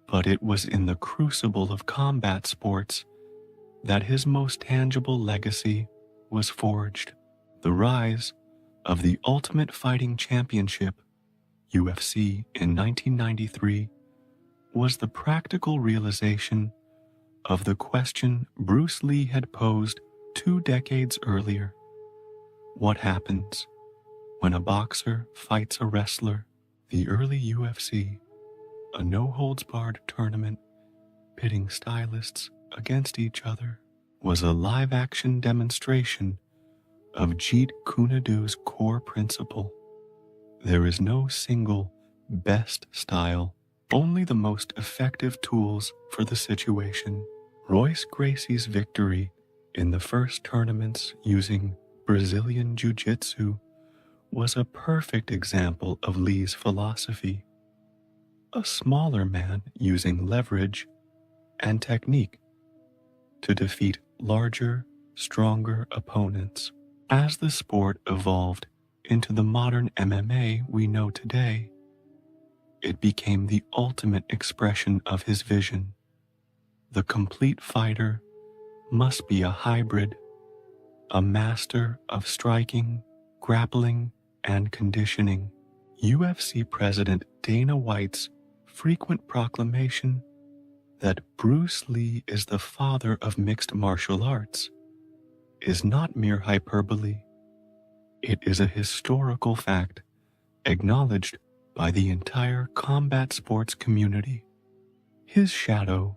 But it was in the crucible of combat sports that his most tangible legacy was forged. The rise of the Ultimate Fighting Championship, UFC, in 1993 was the practical realization of the question Bruce Lee had posed 2 decades earlier. What happens when a boxer fights a wrestler? The early UFC, a no-holds-barred tournament pitting stylists against each other, was a live-action demonstration of Jeet Kune Do's core principle. There is no single best style, only the most effective tools for the situation. Royce Gracie's victory in the first tournaments using Brazilian Jiu-Jitsu was a perfect example of Lee's philosophy. A smaller man using leverage and technique to defeat larger, stronger opponents. As the sport evolved into the modern MMA we know today, it became the ultimate expression of his vision. The complete fighter must be a hybrid, a master of striking, grappling, and conditioning. UFC President Dana White's frequent proclamation that Bruce Lee is the father of mixed martial arts is not mere hyperbole. It is a historical fact acknowledged by the entire combat sports community. His shadow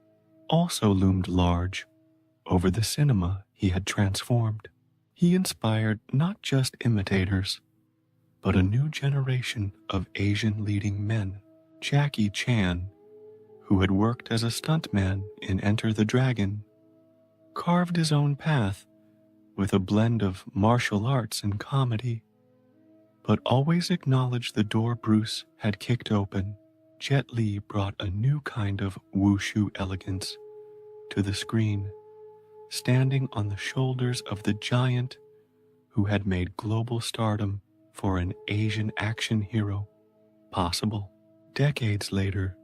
also loomed large over the cinema he had transformed. He inspired not just imitators, but a new generation of Asian leading men. Jackie Chan, who had worked as a stuntman in Enter the Dragon, carved his own path with a blend of martial arts and comedy, but always acknowledged the door Bruce had kicked open. Jet Li brought a new kind of wushu elegance to the screen, standing on the shoulders of the giant who had made global stardom for an Asian action hero possible. Decades later,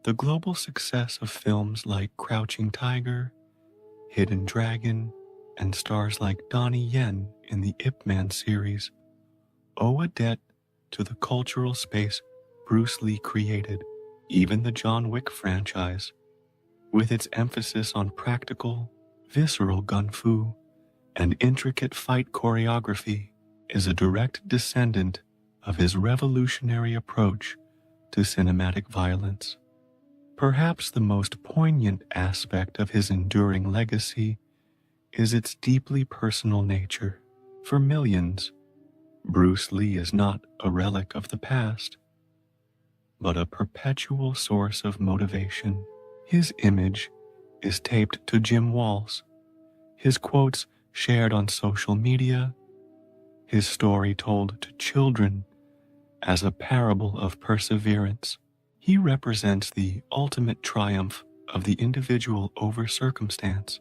the global success of films like Crouching Tiger, Hidden Dragon, and stars like Donnie Yen in the Ip Man series owe a debt to the cultural space Bruce Lee created. Even the John Wick franchise, with its emphasis on practical, visceral gun fu and intricate fight choreography, is a direct descendant of his revolutionary approach to cinematic violence. Perhaps the most poignant aspect of his enduring legacy is its deeply personal nature. For millions, Bruce Lee is not a relic of the past, but a perpetual source of motivation. His image is taped to gym walls, his quotes shared on social media, his story told to children as a parable of perseverance. He represents the ultimate triumph of the individual over circumstance,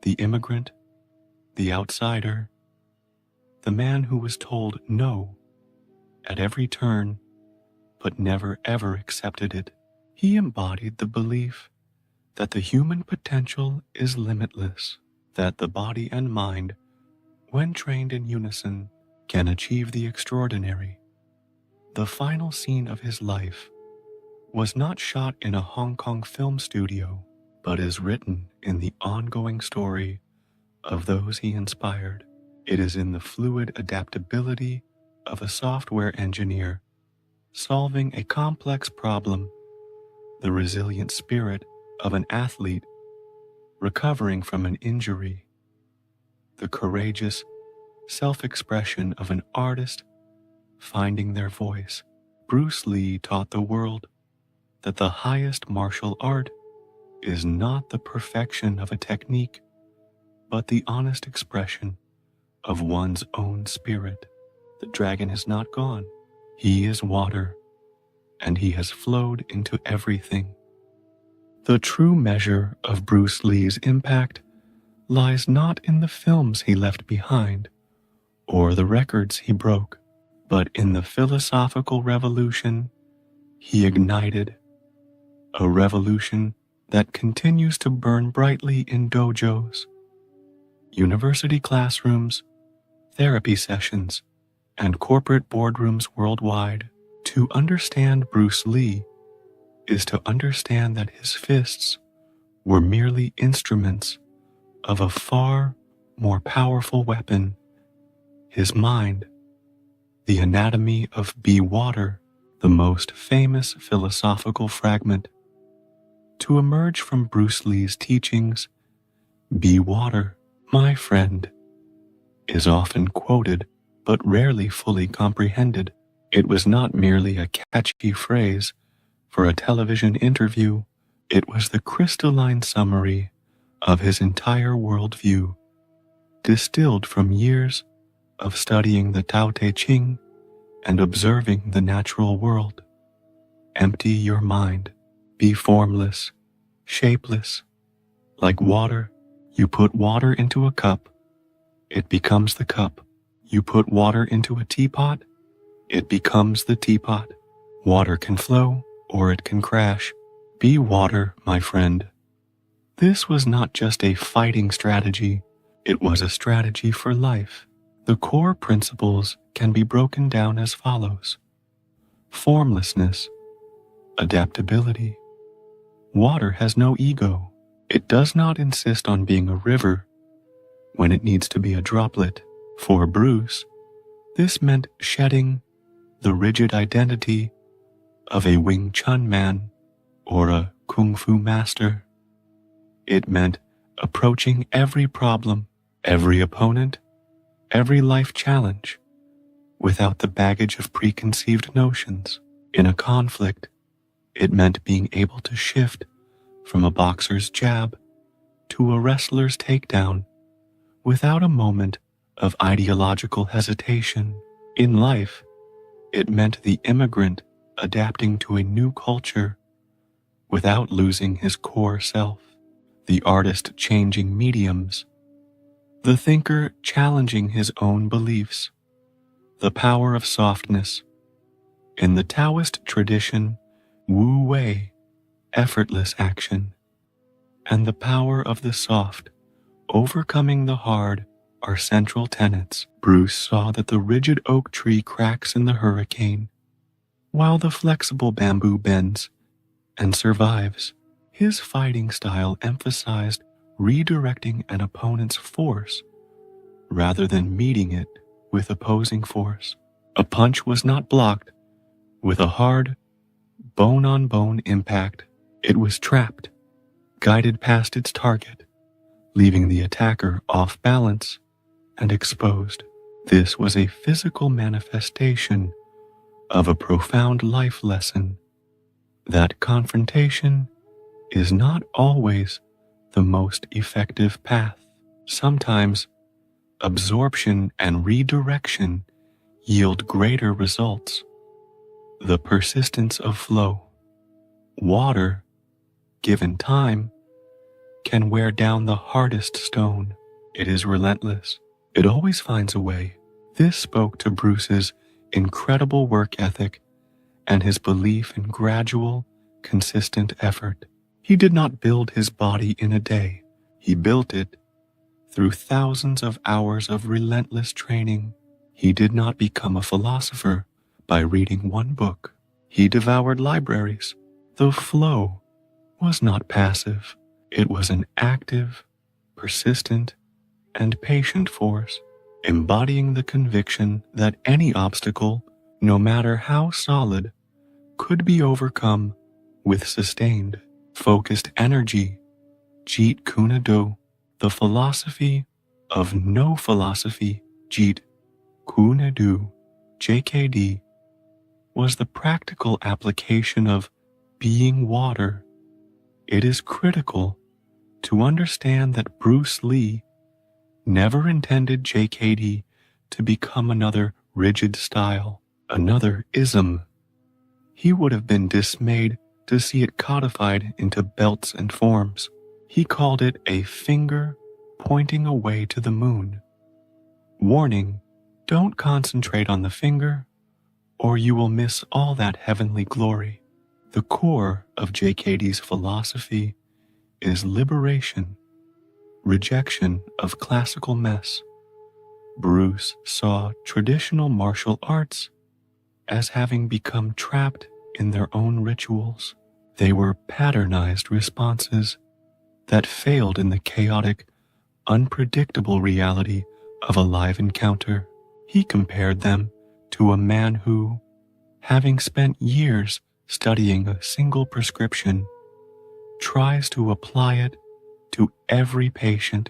the immigrant, the outsider, the man who was told no at every turn, but never ever accepted it. He embodied the belief that the human potential is limitless, that the body and mind, when trained in unison, can achieve the extraordinary. The final scene of his life was not shot in a Hong Kong film studio, but is written in the ongoing story of those he inspired. It is in the fluid adaptability of a software engineer solving a complex problem, the resilient spirit of an athlete recovering from an injury, the courageous self-expression of an artist finding their voice. Bruce Lee taught the world that the highest martial art is not the perfection of a technique, but the honest expression of one's own spirit. The dragon is not gone. He is water, and he has flowed into everything. The true measure of Bruce Lee's impact lies not in the films he left behind or the records he broke, but in the philosophical revolution he ignited, a revolution that continues to burn brightly in dojos, university classrooms, therapy sessions, and corporate boardrooms worldwide. To understand Bruce Lee is to understand that his fists were merely instruments of a far more powerful weapon, his mind. The Anatomy of Be Water, the most famous philosophical fragment. To emerge from Bruce Lee's teachings, be water, my friend, is often quoted but rarely fully comprehended. It was not merely a catchy phrase for a television interview, it was the crystalline summary of his entire worldview, distilled from years of studying the Tao Te Ching and observing the natural world. Empty your mind, be formless, shapeless. Like water, you put water into a cup, it becomes the cup. You put water into a teapot, it becomes the teapot. Water can flow or it can crash. Be water, my friend. This was not just a fighting strategy, it was a strategy for life. The core principles can be broken down as follows: formlessness, adaptability. Water has no ego. It does not insist on being a river when it needs to be a droplet. For Bruce, this meant shedding the rigid identity of a Wing Chun man or a Kung Fu master. It meant approaching every problem, every opponent, every life challenge without the baggage of preconceived notions. In a conflict, it meant being able to shift from a boxer's jab to a wrestler's takedown without a moment of ideological hesitation. In life, it meant the immigrant adapting to a new culture without losing his core self, the artist changing mediums, the thinker challenging his own beliefs, the power of softness. In the Taoist tradition, Wu Wei, effortless action, and the power of the soft, overcoming the hard, are central tenets. Bruce saw that the rigid oak tree cracks in the hurricane, while the flexible bamboo bends and survives. His fighting style emphasized redirecting an opponent's force rather than meeting it with opposing force. A punch was not blocked with a hard, bone-on-bone impact. It was trapped, guided past its target, leaving the attacker off balance and exposed. This was a physical manifestation of a profound life lesson that confrontation is not always the most effective path. Sometimes absorption and redirection yield greater results. The persistence of flow. Water, given time, can wear down the hardest stone. It is relentless. It always finds a way. This spoke to Bruce's incredible work ethic and his belief in gradual, consistent effort. He did not build his body in a day. He built it through thousands of hours of relentless training. He did not become a philosopher by reading one book. He devoured libraries. The flow was not passive. It was an active, persistent, and patient force, embodying the conviction that any obstacle, no matter how solid, could be overcome with sustained, focused energy. Jeet Kune Do, the philosophy of no philosophy, Jeet Kune Do, JKD, was the practical application of being water. It is critical to understand that Bruce Lee never intended JKD to become another rigid style, another ism. He would have been dismayed to see it codified into belts and forms. He called it a finger pointing away to the moon. Warning, don't concentrate on the finger, or you will miss all that heavenly glory. The core of JKD's philosophy is liberation, rejection of classical mess. Bruce saw traditional martial arts as having become trapped in their own rituals. They were patternized responses that failed in the chaotic, unpredictable reality of a live encounter. He compared them to a man who, having spent years studying a single prescription, tries to apply it to every patient,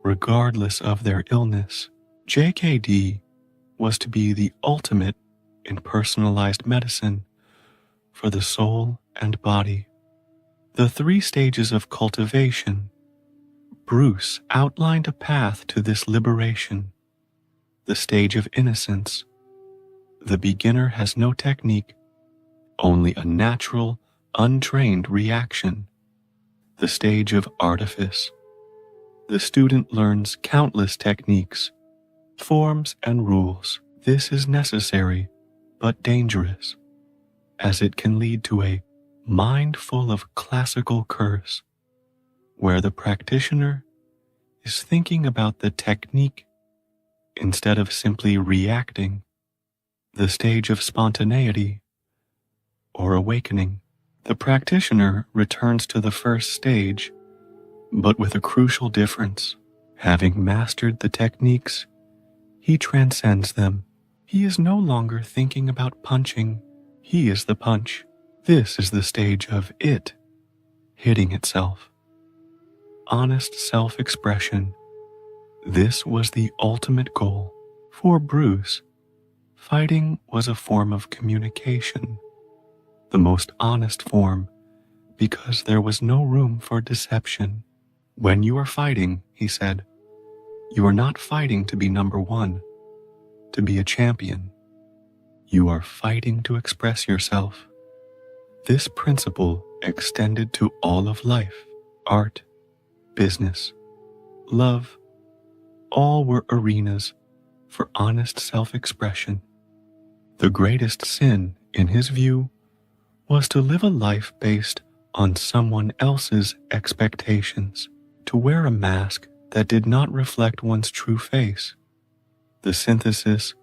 regardless of their illness. JKD was to be the ultimate in personalized medicine for the soul and body. The 3 stages of cultivation. Bruce outlined a path to this liberation. The stage of innocence. The beginner has no technique, only a natural, untrained reaction. The stage of artifice. The student learns countless techniques, forms, and rules. This is necessary, but dangerous, as it can lead to a mind full of classical curse, where the practitioner is thinking about the technique instead of simply reacting. The stage of spontaneity, or awakening. The practitioner returns to the first stage, but with a crucial difference. Having mastered the techniques, he transcends them. He is no longer thinking about punching. He is the punch. This is the stage of it hitting itself. Honest self-expression. This was the ultimate goal. For Bruce, fighting was a form of communication, the most honest form, because there was no room for deception. When you are fighting, he said, you are not fighting to be number 1, to be a champion. You are fighting to express yourself. This principle extended to all of life, art, business, love. All were arenas for honest self-expression. The greatest sin, in his view, was to live a life based on someone else's expectations, to wear a mask that did not reflect one's true face. The synthesis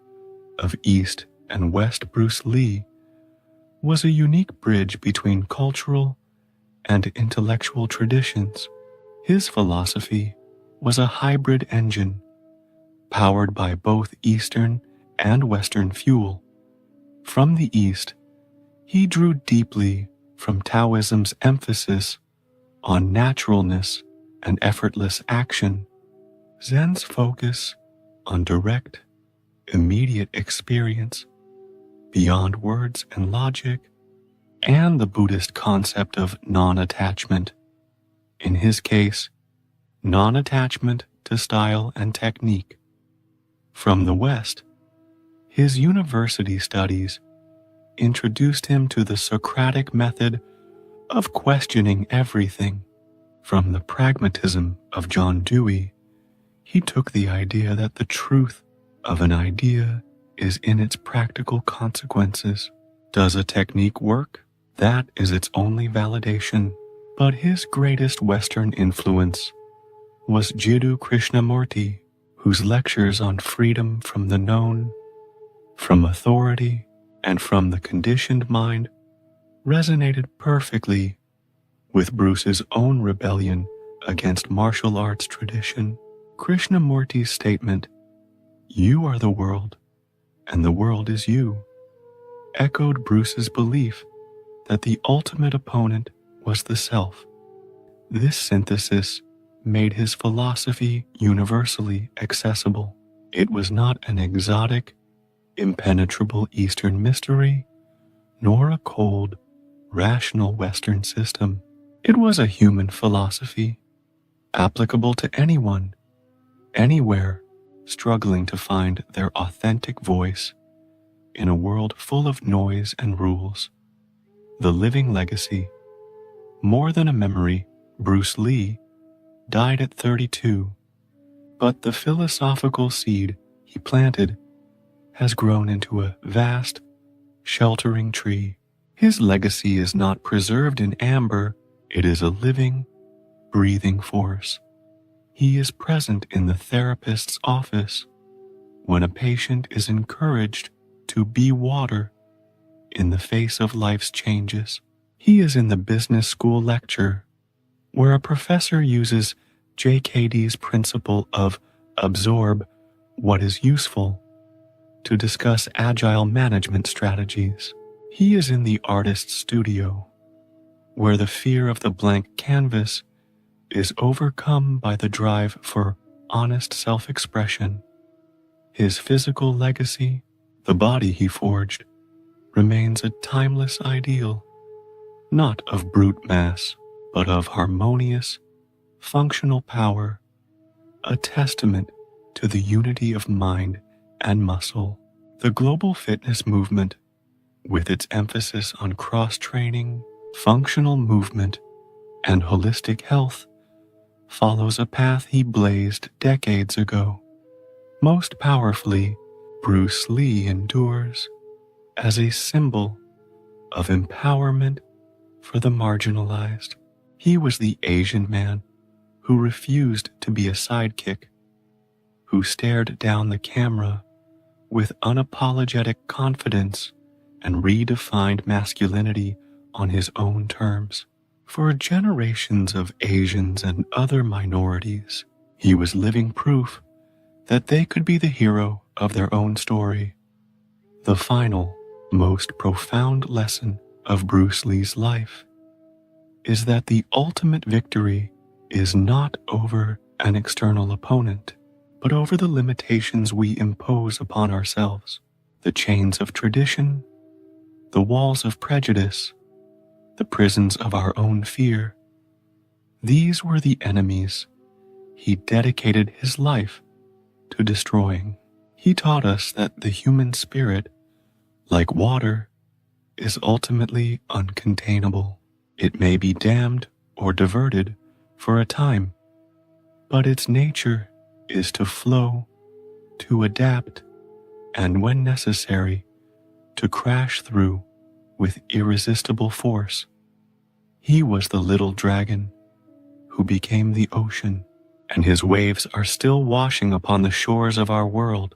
of East and West Bruce Lee was a unique bridge between cultural and intellectual traditions. His philosophy was a hybrid engine, powered by both Eastern and Western fuel. From the East, he drew deeply from Taoism's emphasis on naturalness and effortless action, Zen's focus on direct, immediate experience beyond words and logic, and the Buddhist concept of non-attachment. In his case, non-attachment to style and technique. From the West, his university studies introduced him to the Socratic method of questioning everything. From the pragmatism of John Dewey, he took the idea that the truth of an idea is in its practical consequences. Does a technique work? That is its only validation. But his greatest Western influence was Jiddu Krishnamurti, whose lectures on freedom from the known, from authority, and from the conditioned mind resonated perfectly with Bruce's own rebellion against martial arts tradition. Krishnamurti's statement, "You are the world, and the world is you," echoed Bruce's belief that the ultimate opponent was the self. This synthesis made his philosophy universally accessible. It was not an exotic, impenetrable Eastern mystery, nor a cold, rational Western system. It was a human philosophy, applicable to anyone, anywhere, struggling to find their authentic voice in a world full of noise and rules. The living legacy. More than a memory, Bruce Lee died at 32, but the philosophical seed he planted has grown into a vast, sheltering tree. His legacy is not preserved in amber, it is a living, breathing force. He is present in the therapist's office when a patient is encouraged to be water in the face of life's changes. He is in the business school lecture where a professor uses JKD's principle of absorb what is useful to discuss agile management strategies. He is in the artist's studio where the fear of the blank canvas is overcome by the drive for honest self-expression. His physical legacy, the body he forged, remains a timeless ideal, not of brute mass, but of harmonious, functional power, a testament to the unity of mind and muscle. The global fitness movement, with its emphasis on cross-training, functional movement, and holistic health, follows a path he blazed decades ago. Most powerfully, Bruce Lee endures as a symbol of empowerment for the marginalized. He was the Asian man who refused to be a sidekick, who stared down the camera with unapologetic confidence and redefined masculinity on his own terms. For generations of Asians and other minorities, he was living proof that they could be the hero of their own story. The final, most profound lesson of Bruce Lee's life is that the ultimate victory is not over an external opponent, but over the limitations we impose upon ourselves, the chains of tradition, the walls of prejudice, the prisons of our own fear. These were the enemies he dedicated his life to destroying. He taught us that the human spirit, like water, is ultimately uncontainable. It may be dammed or diverted for a time, but its nature is to flow, to adapt, and when necessary, to crash through with irresistible force. He was the little dragon who became the ocean, and his waves are still washing upon the shores of our world,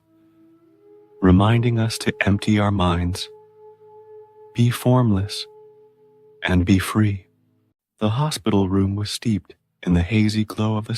reminding us to empty our minds, be formless, and be free. The hospital room was steeped in the hazy glow of a